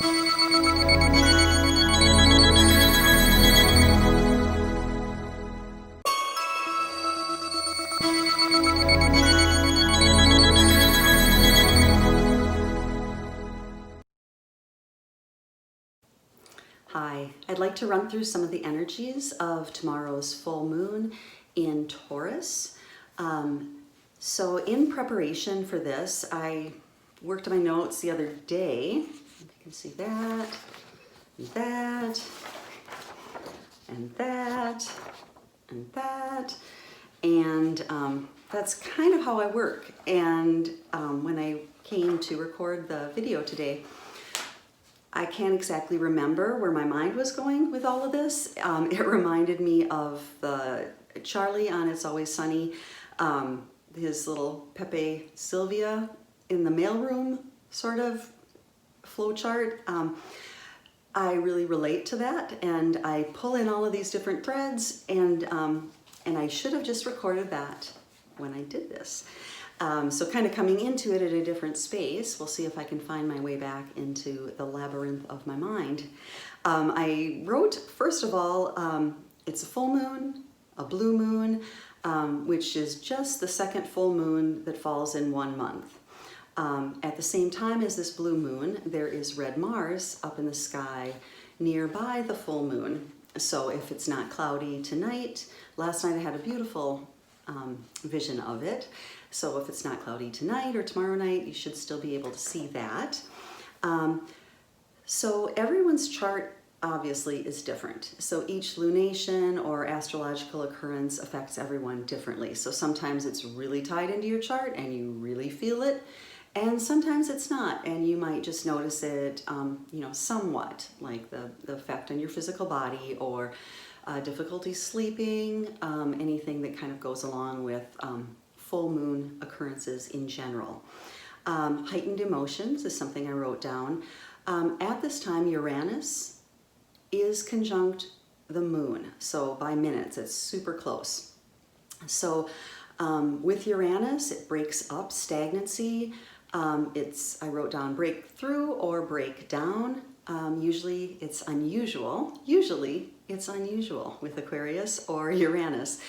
Hi, I'd like to run through some of the energies of tomorrow's full moon in Taurus. So in preparation for this, I worked on my notes the other day. You can see that, and that, and that, and that. And that's kind of how I work. And when I came to record the video today, I can't exactly remember where my mind was going with all of this. It reminded me of the Charlie on It's Always Sunny, his little Pepe Sylvia in the mailroom sort of flow chart. I really relate to that, and I pull in all of these different threads, and I should have just recorded that when I did this. So kind of coming into it at a different space, we'll see if I can find my way back into the labyrinth of my mind. I wrote, first of all, it's a full moon, a blue moon, which is just the second full moon that falls in 1 month. At the same time as this blue moon, there is red Mars up in the sky nearby the full moon. So if it's not cloudy tonight, last night I had a beautiful vision of it. So if it's not cloudy tonight or tomorrow night, you should still be able to see that. So everyone's chart obviously is different. So each lunation or astrological occurrence affects everyone differently. So sometimes it's really tied into your chart and you really feel it, and sometimes it's not, and you might just notice it, somewhat, like the effect on your physical body, or difficulty sleeping, anything that kind of goes along with full moon occurrences in general. Heightened emotions is something I wrote down. At this time, Uranus is conjunct the moon, so by minutes, it's super close. So with Uranus, it breaks up stagnancy. I wrote down break through or break down. Usually it's unusual with Aquarius or Uranus.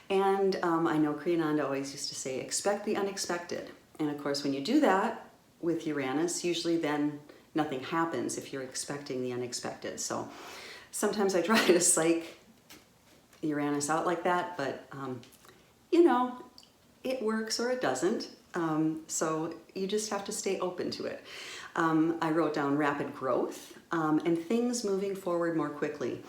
And I know Kriyananda always used to say, expect the unexpected. And of course, when you do that with Uranus, usually then nothing happens if you're expecting the unexpected. So sometimes I try to psych Uranus out like that, but it works or it doesn't. So you just have to stay open to it. I wrote down rapid growth and things moving forward more quickly.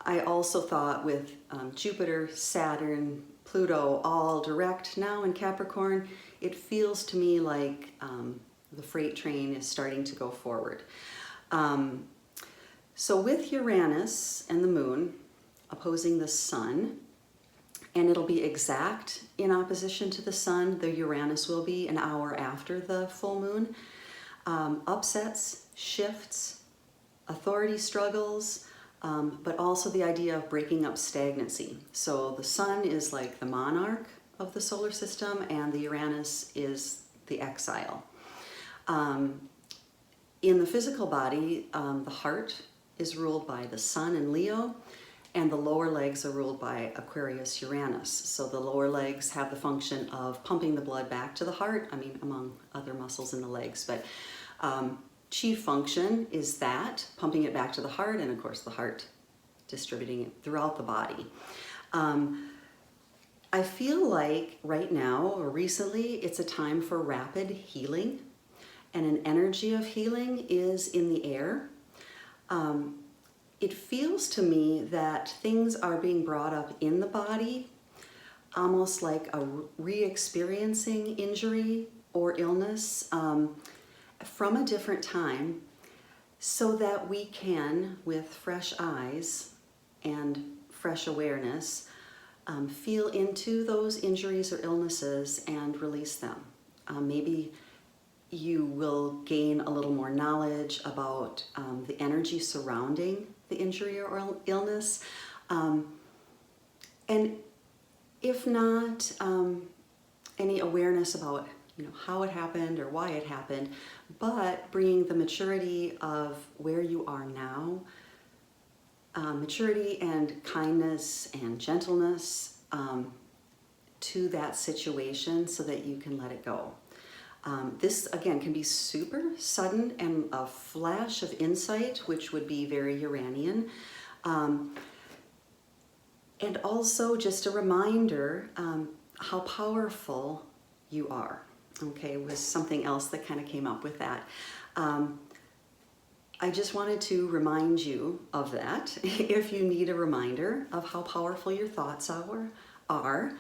I also thought with Jupiter, Saturn, Pluto all direct now in Capricorn, it feels to me like the freight train is starting to go forward. So with Uranus and the moon opposing the sun, and it'll be exact in opposition to the sun, the Uranus will be an hour after the full moon, upsets, shifts, authority struggles, but also the idea of breaking up stagnancy. So the sun is like the monarch of the solar system, and the Uranus is the exile. In the physical body, the heart is ruled by the sun in Leo, and the lower legs are ruled by Aquarius Uranus. So the lower legs have the function of pumping the blood back to the heart, among other muscles in the legs, but chief function is that, pumping it back to the heart, and of course the heart distributing it throughout the body. I feel like right now, or recently, it's a time for rapid healing, and an energy of healing is in the air. It feels to me that things are being brought up in the body, almost like a re-experiencing injury or illness from a different time, so that we can, with fresh eyes and fresh awareness, feel into those injuries or illnesses and release them. Maybe you will gain a little more knowledge about the energy surrounding the injury or illness. And if not, any awareness about how it happened or why it happened, but bringing the maturity of where you are now, maturity and kindness and gentleness to that situation so that you can let it go. This, again, can be super sudden and a flash of insight, which would be very Uranian. And also just a reminder how powerful you are. Okay, was something else that kind of came up with that. I just wanted to remind you of that if you need a reminder of how powerful your thoughts are. I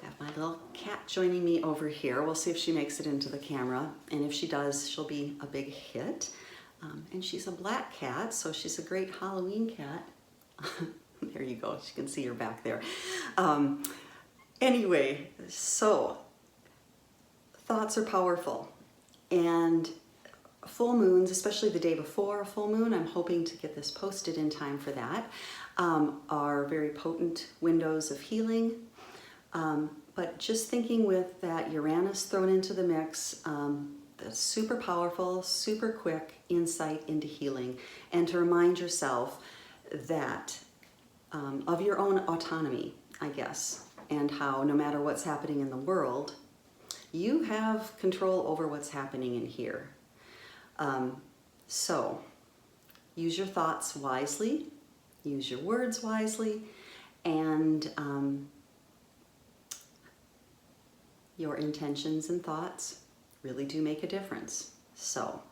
have my little cat joining me over here. We'll see if she makes it into the camera, and if she does, she'll be a big hit. And she's a black cat, so she's a great Halloween cat. There you go, you can see her back there. Anyway, so thoughts are powerful, and full moons, especially the day before a full moon, I'm hoping to get this posted in time for that, are very potent windows of healing. But just thinking with that Uranus thrown into the mix, that's super powerful, super quick insight into healing, and to remind yourself that of your own autonomy, I guess, and how no matter what's happening in the world, you have control over what's happening in here. So use your thoughts wisely, use your words wisely, and your intentions and thoughts really do make a difference. So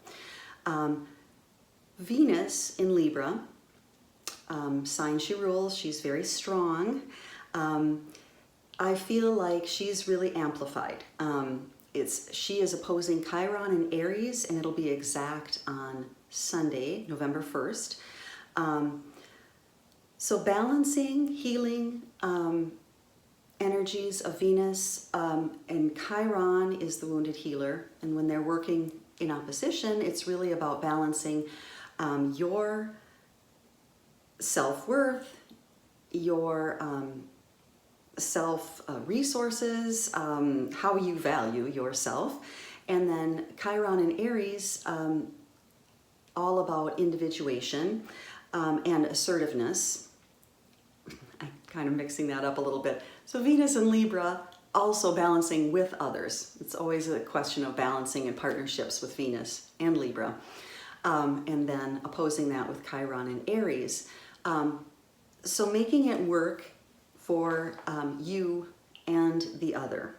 Venus in Libra, sign she rules, she's very strong. I feel like she's really amplified. She is opposing Chiron in Aries, and it'll be exact on Sunday, November 1st. So balancing, healing energies of Venus, and Chiron is the wounded healer. And when they're working in opposition, it's really about balancing your self-worth, your self-resources, how you value yourself. And then Chiron and Aries, all about individuation and assertiveness. I'm kind of mixing that up a little bit. So Venus and Libra, also balancing with others. It's always a question of balancing in partnerships with Venus and Libra. And then opposing that with Chiron and Aries. So making it work for you and the other.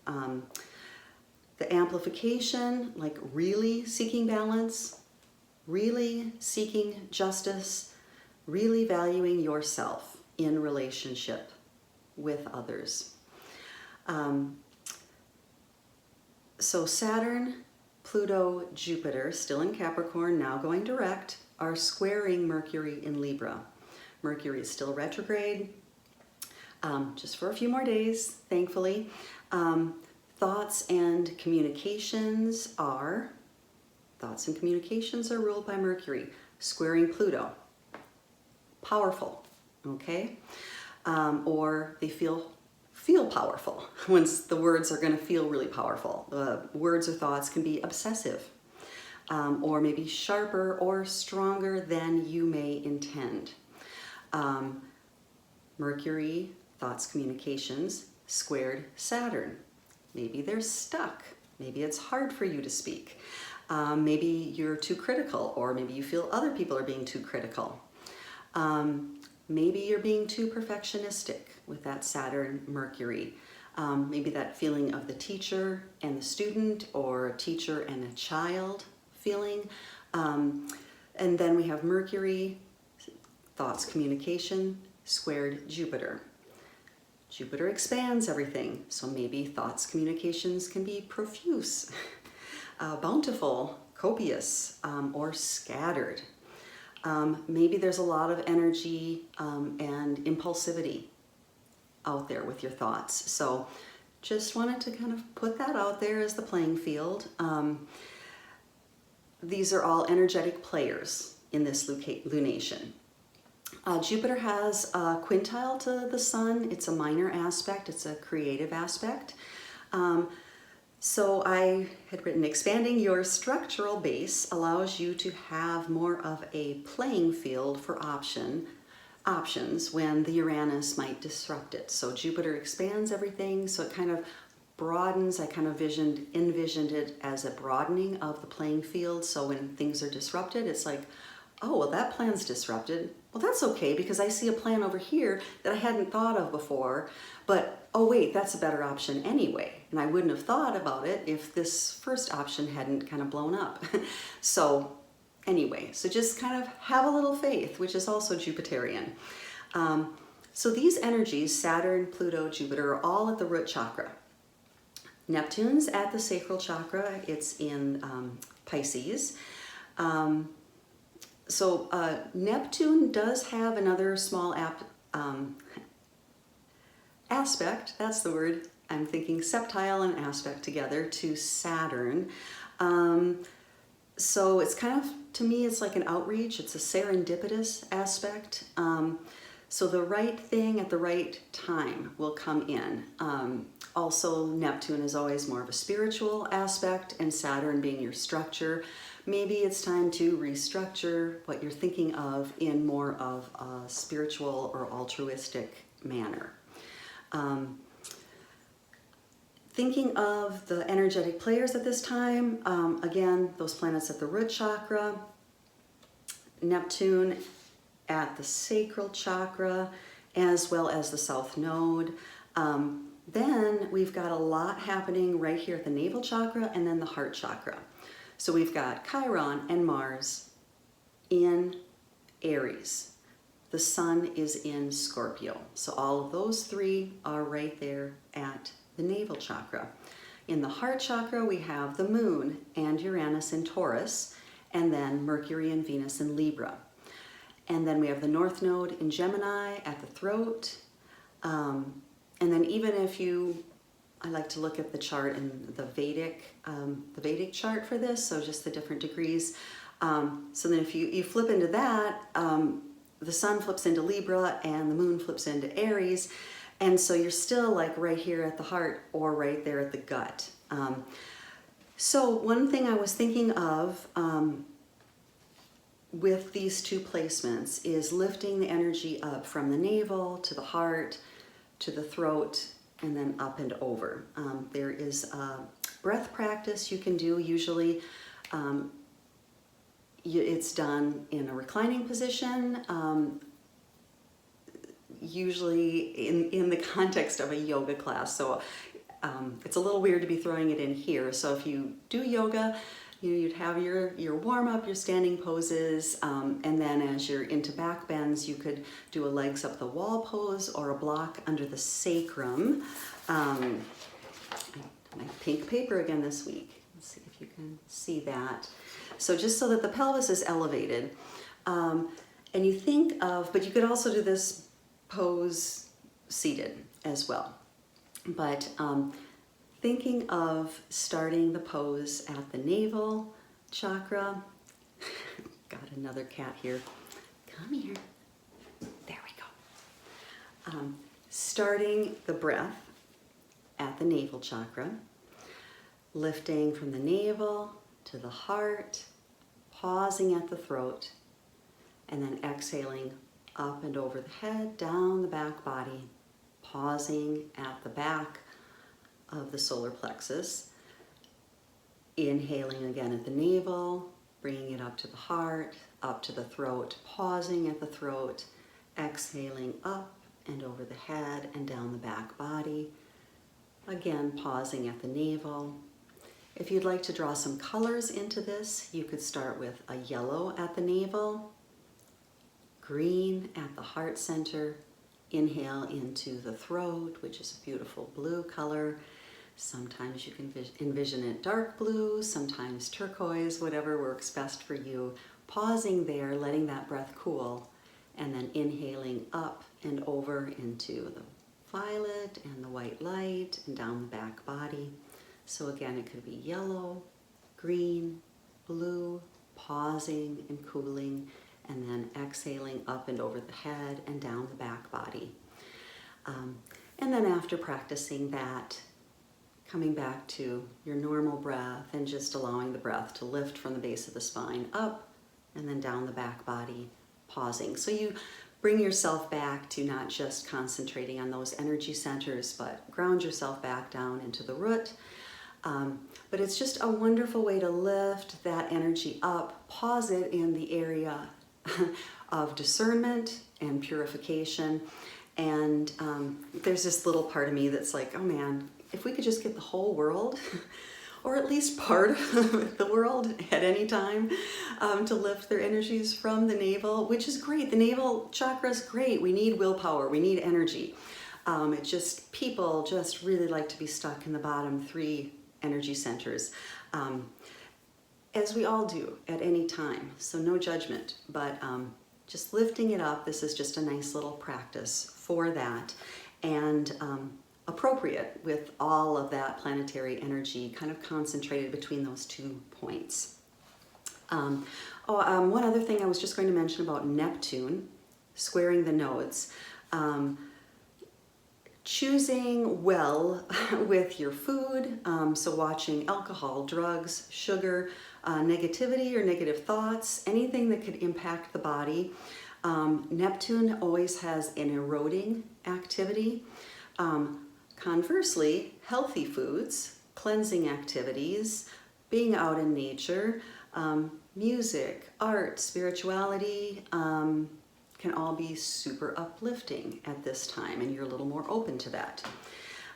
The amplification, like really seeking balance, really seeking justice, really valuing yourself in relationship with others. So Saturn, Pluto, Jupiter, still in Capricorn, now going direct, are squaring Mercury in Libra. Mercury is still retrograde, just for a few more days, thankfully. Thoughts and communications are ruled by Mercury, squaring Pluto. Powerful, okay? Or they feel powerful when the words are going to feel really powerful. Words or thoughts can be obsessive, or maybe sharper or stronger than you may intend. Mercury, thoughts, communications, squared Saturn. Maybe they're stuck. Maybe it's hard for you to speak. Maybe you're too critical, or maybe you feel other people are being too critical. Maybe you're being too perfectionistic with that Saturn Mercury. Maybe that feeling of the teacher and the student, or a teacher and a child feeling. And then we have Mercury, thoughts, communication, squared Jupiter. Jupiter expands everything, so maybe thoughts, communications can be profuse, bountiful, copious, or scattered. Maybe there's a lot of energy and impulsivity out there with your thoughts. So just wanted to kind of put that out there as the playing field. These are all energetic players in this lunation. Jupiter has a quintile to the sun. It's a minor aspect. It's a creative aspect. So I had written, expanding your structural base allows you to have more of a playing field for options when the Uranus might disrupt it. So Jupiter expands everything, so it kind of broadens. I kind of envisioned it as a broadening of the playing field. So when things are disrupted, it's like, oh, well, that plan's disrupted. Well, that's okay, because I see a plan over here that I hadn't thought of before, but oh wait, that's a better option anyway. And I wouldn't have thought about it if this first option hadn't kind of blown up. So anyway, so just kind of have a little faith, which is also Jupiterian. So these energies, Saturn, Pluto, Jupiter, are all at the root chakra. Neptune's at the sacral chakra. It's in Pisces. So Neptune does have another small aspect, that's the word, I'm thinking septile and aspect together, to Saturn. So it's kind of, to me, it's like an outreach. It's a serendipitous aspect. So the right thing at the right time will come in. Also, Neptune is always more of a spiritual aspect, and Saturn being your structure. Maybe it's time to restructure what you're thinking of in more of a spiritual or altruistic manner. Thinking of the energetic players at this time, again, those planets at the root chakra, Neptune at the sacral chakra, as well as the south node. Then we've got a lot happening right here at the navel chakra and then the heart chakra. So we've got Chiron and Mars in Aries. The sun is in Scorpio. So all of those three are right there at the navel chakra. In the heart chakra, we have the moon and Uranus in Taurus, and then Mercury and Venus in Libra. And then we have the north node in Gemini at the throat. And then even if I like to look at the chart in the Vedic chart for this, so just the different degrees. So then if you flip into that, the sun flips into Libra and the moon flips into Aries. And so you're still like right here at the heart or right there at the gut. So one thing I was thinking of with these two placements is lifting the energy up from the navel to the heart, to the throat, and then up and over. There is a breath practice you can do. Usually it's done in a reclining position, usually in the context of a yoga class. So it's a little weird to be throwing it in here. So if you do yoga, you'd have your warm-up, your standing poses, and then as you're into back bends, you could do a legs up the wall pose or a block under the sacrum. My pink paper again this week. Let's see if you can see that. So just so that the pelvis is elevated. And you think of, but you could also do this pose seated as well. But thinking of starting the pose at the navel chakra. Got another cat here. Come here. There we go. Starting the breath at the navel chakra, lifting from the navel to the heart, pausing at the throat, and then exhaling up and over the head, down the back body, pausing at the back of the solar plexus, inhaling again at the navel, bringing it up to the heart, up to the throat, pausing at the throat, exhaling up and over the head and down the back body, again pausing at the navel. If you'd like to draw some colors into this, you could start with a yellow at the navel, green at the heart center, inhale into the throat, which is a beautiful blue color. Sometimes you can envision it dark blue, sometimes turquoise, whatever works best for you. Pausing there, letting that breath cool, and then inhaling up and over into the violet and the white light and down the back body. So again, it could be yellow, green, blue, pausing and cooling, and then exhaling up and over the head and down the back body. And then after practicing that coming back to your normal breath and just allowing the breath to lift from the base of the spine up and then down the back body, pausing. So you bring yourself back to not just concentrating on those energy centers, but ground yourself back down into the root. But it's just a wonderful way to lift that energy up, pause it in the area of discernment and purification. And there's this little part of me that's like, oh man, if we could just get the whole world, or at least part of the world at any time, to lift their energies from the navel, which is great. The navel chakra is great. We need willpower. We need energy. It's just, people just really like to be stuck in the bottom 3 energy centers, as we all do at any time. So no judgment, but just lifting it up. This is just a nice little practice for that, and appropriate with all of that planetary energy kind of concentrated between those 2 points. One other thing I was just going to mention about Neptune squaring the nodes. Choosing well with your food, so watching alcohol, drugs, sugar, negativity or negative thoughts, anything that could impact the body. Neptune always has an eroding activity. Conversely, healthy foods, cleansing activities, being out in nature, music, art, spirituality, can all be super uplifting at this time, and you're a little more open to that.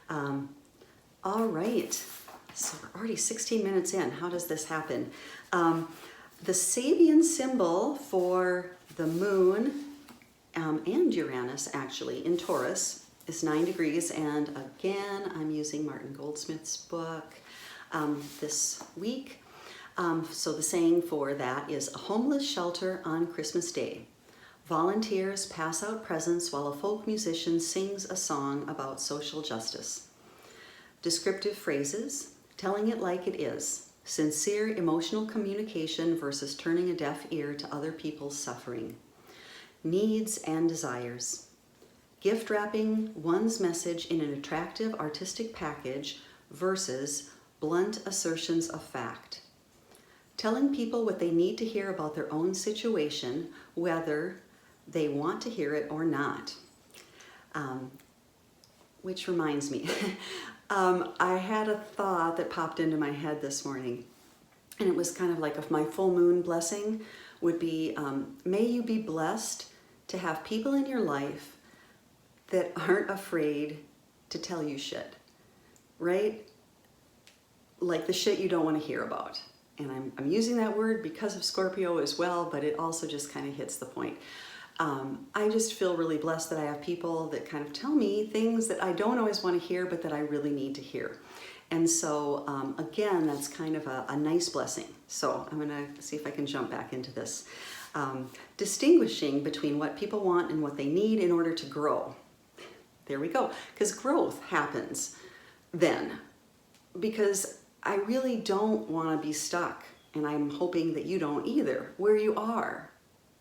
All right, so we're already 16 minutes in. How does this happen? The Sabian symbol for the moon and Uranus, actually, in Taurus is 9 degrees, and again, I'm using Martin Goldsmith's book this week. So the saying for that is, a homeless shelter on Christmas Day. Volunteers pass out presents while a folk musician sings a song about social justice. Descriptive phrases, telling it like it is, sincere emotional communication versus turning a deaf ear to other people's suffering. Needs and desires. Gift wrapping one's message in an attractive artistic package versus blunt assertions of fact. Telling people what they need to hear about their own situation, whether they want to hear it or not. Which reminds me, I had a thought that popped into my head this morning, and it was kind of like, if my full moon blessing would be, may you be blessed to have people in your life that aren't afraid to tell you shit, right? Like the shit you don't want to hear about. And I'm using that word because of Scorpio as well, but it also just kind of hits the point. I just feel really blessed that I have people that kind of tell me things that I don't always want to hear, but that I really need to hear. And so, again, that's kind of a nice blessing. So I'm going to see if I can jump back into this. Distinguishing between what people want and what they need in order to grow. There we go. Because growth happens then. Because I really don't want to be stuck, and I'm hoping that you don't either, where you are,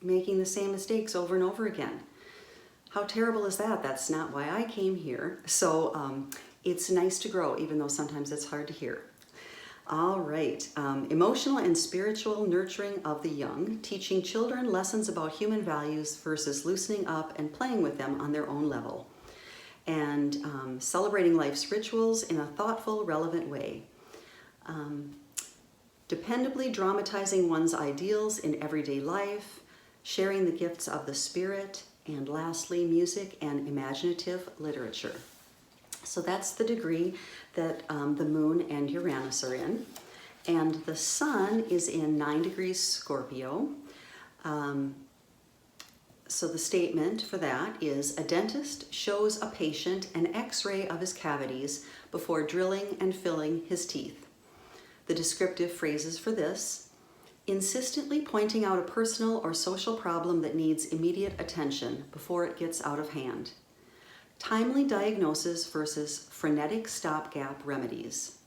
making the same mistakes over and over again. How terrible is that? That's not why I came here. So it's nice to grow, even though sometimes it's hard to hear. All right, emotional and spiritual nurturing of the young, teaching children lessons about human values versus loosening up and playing with them on their own level. And celebrating life's rituals in a thoughtful, relevant way. Dependably dramatizing one's ideals in everyday life, sharing the gifts of the spirit, and lastly, music and imaginative literature. So that's the degree that the moon and Uranus are in. And the sun is in 9 degrees Scorpio. So the statement for that is, a dentist shows a patient an x-ray of his cavities before drilling and filling his teeth. The descriptive phrases for this: insistently pointing out a personal or social problem that needs immediate attention before it gets out of hand. Timely diagnosis versus frenetic stopgap remedies.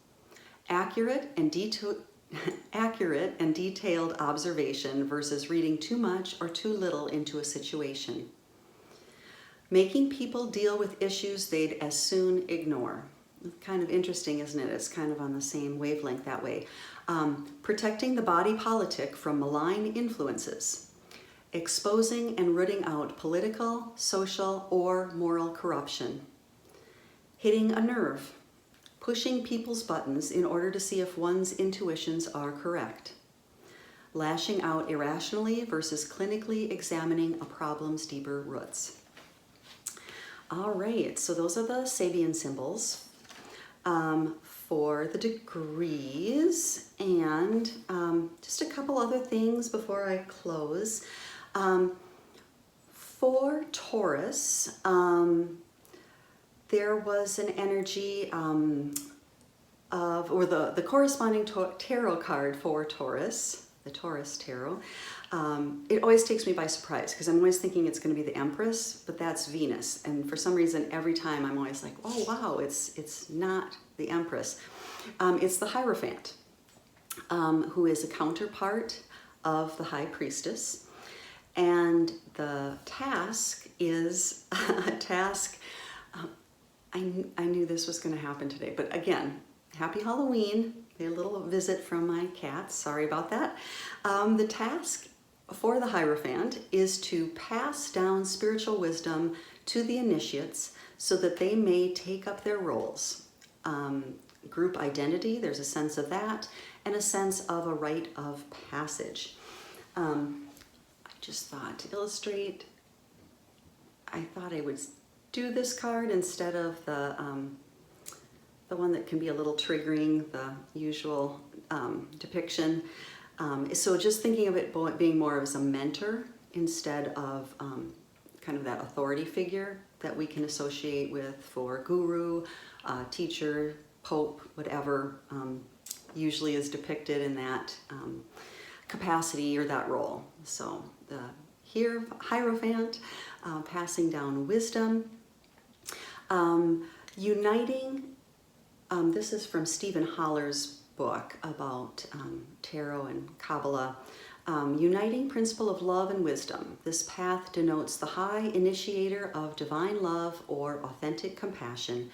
Accurate and detailed observation versus reading too much or too little into a situation. Making people deal with issues they'd as soon ignore. Kind of interesting, isn't it? It's kind of on the same wavelength that way. Protecting the body politic from malign influences. Exposing and rooting out political, social, or moral corruption. Hitting a nerve. Pushing people's buttons in order to see if one's intuitions are correct. Lashing out irrationally versus clinically examining a problem's deeper roots. All right, so those are the Sabian symbols for the degrees, and just a couple other things before I close. For Taurus, there was an energy or the corresponding tarot card for Taurus, the Taurus Tarot. It always takes me by surprise because I'm always thinking it's going to be the Empress, but that's Venus. And for some reason, every time I'm always like, oh wow, it's not the Empress. It's the Hierophant, who is a counterpart of the High Priestess. And the task is a task, I knew this was going to happen today, but again, happy Halloween. A little visit from my cats, sorry about that. The task for the Hierophant is to pass down spiritual wisdom to the initiates so that they may take up their roles. Group identity, there's a sense of that, and a sense of a rite of passage. I just thought to illustrate, I thought I would do this card instead of the one that can be a little triggering, the usual depiction. So just thinking of it being more as a mentor instead of kind of that authority figure that we can associate with for guru, teacher, pope, whatever usually is depicted in that capacity or that role. So the Hierophant, passing down wisdom, uniting. This is from Stephan Hoeller's book about tarot and Kabbalah. Uniting principle of love and wisdom. This path denotes the high initiator of divine love or authentic compassion,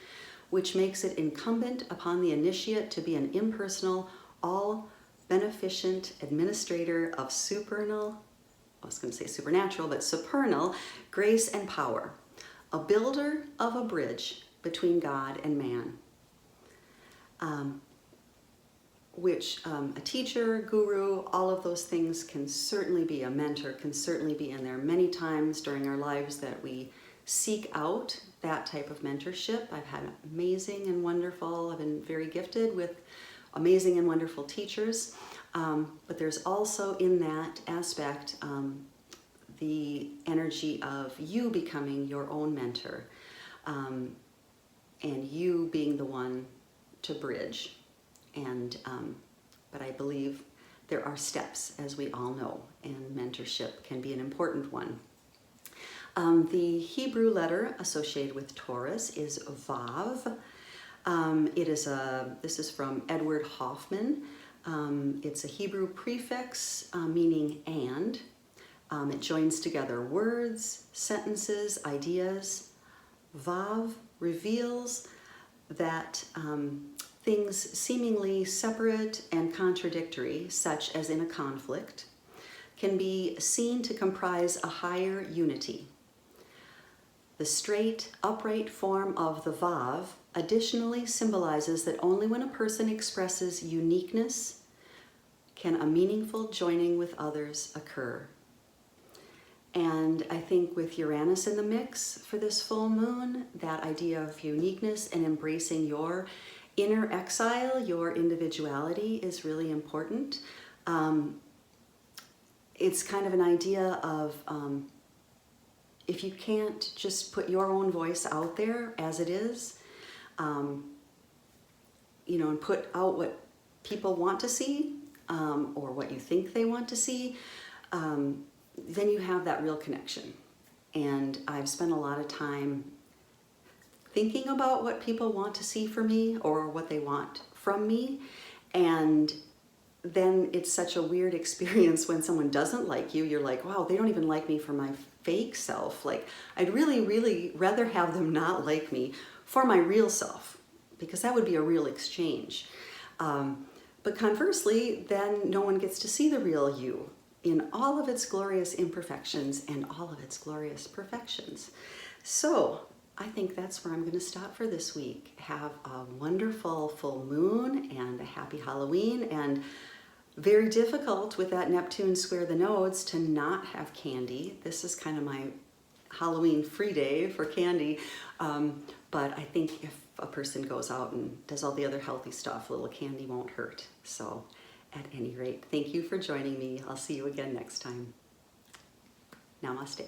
which makes it incumbent upon the initiate to be an impersonal, all-beneficent administrator of supernal grace and power, a builder of a bridge between God and man. Which a teacher, guru, all of those things can certainly be, a mentor can certainly be in there. Many times during our lives that we seek out that type of mentorship. I've had amazing and wonderful, I've been very gifted with amazing and wonderful teachers, but there's also in that aspect the energy of you becoming your own mentor, and you being the one to bridge. And but I believe there are steps, as we all know, and mentorship can be an important one. The Hebrew letter associated with Taurus is Vav. This is from Edward Hoffman. It's a Hebrew prefix meaning and. It joins together words, sentences, ideas. Vav reveals that things seemingly separate and contradictory, such as in a conflict, can be seen to comprise a higher unity. The straight, upright form of the Vav additionally symbolizes that only when a person expresses uniqueness can a meaningful joining with others occur. And I think with Uranus in the mix for this full moon, that idea of uniqueness and embracing your inner exile, your individuality, is really important. It's kind of an idea of if you can't just put your own voice out there as it is, and put out what people want to see, or what you think they want to see, then you have that real connection. And I've spent a lot of time thinking about what people want to see for me or what they want from me. And then it's such a weird experience when someone doesn't like you. You're like, wow, they don't even like me for my fake self. Like, I'd really, really rather have them not like me for my real self. because that would be a real exchange. But conversely, then no one gets to see the real you in all of its glorious imperfections and all of its glorious perfections. So I think that's where I'm going to stop for this week. Have a wonderful full moon and a happy Halloween, and very difficult with that Neptune square the nodes to not have candy. This is kind of my Halloween free day for candy, but I think if a person goes out and does all the other healthy stuff, a little candy won't hurt. So at any rate, thank you for joining me. I'll see you again next time. Namaste.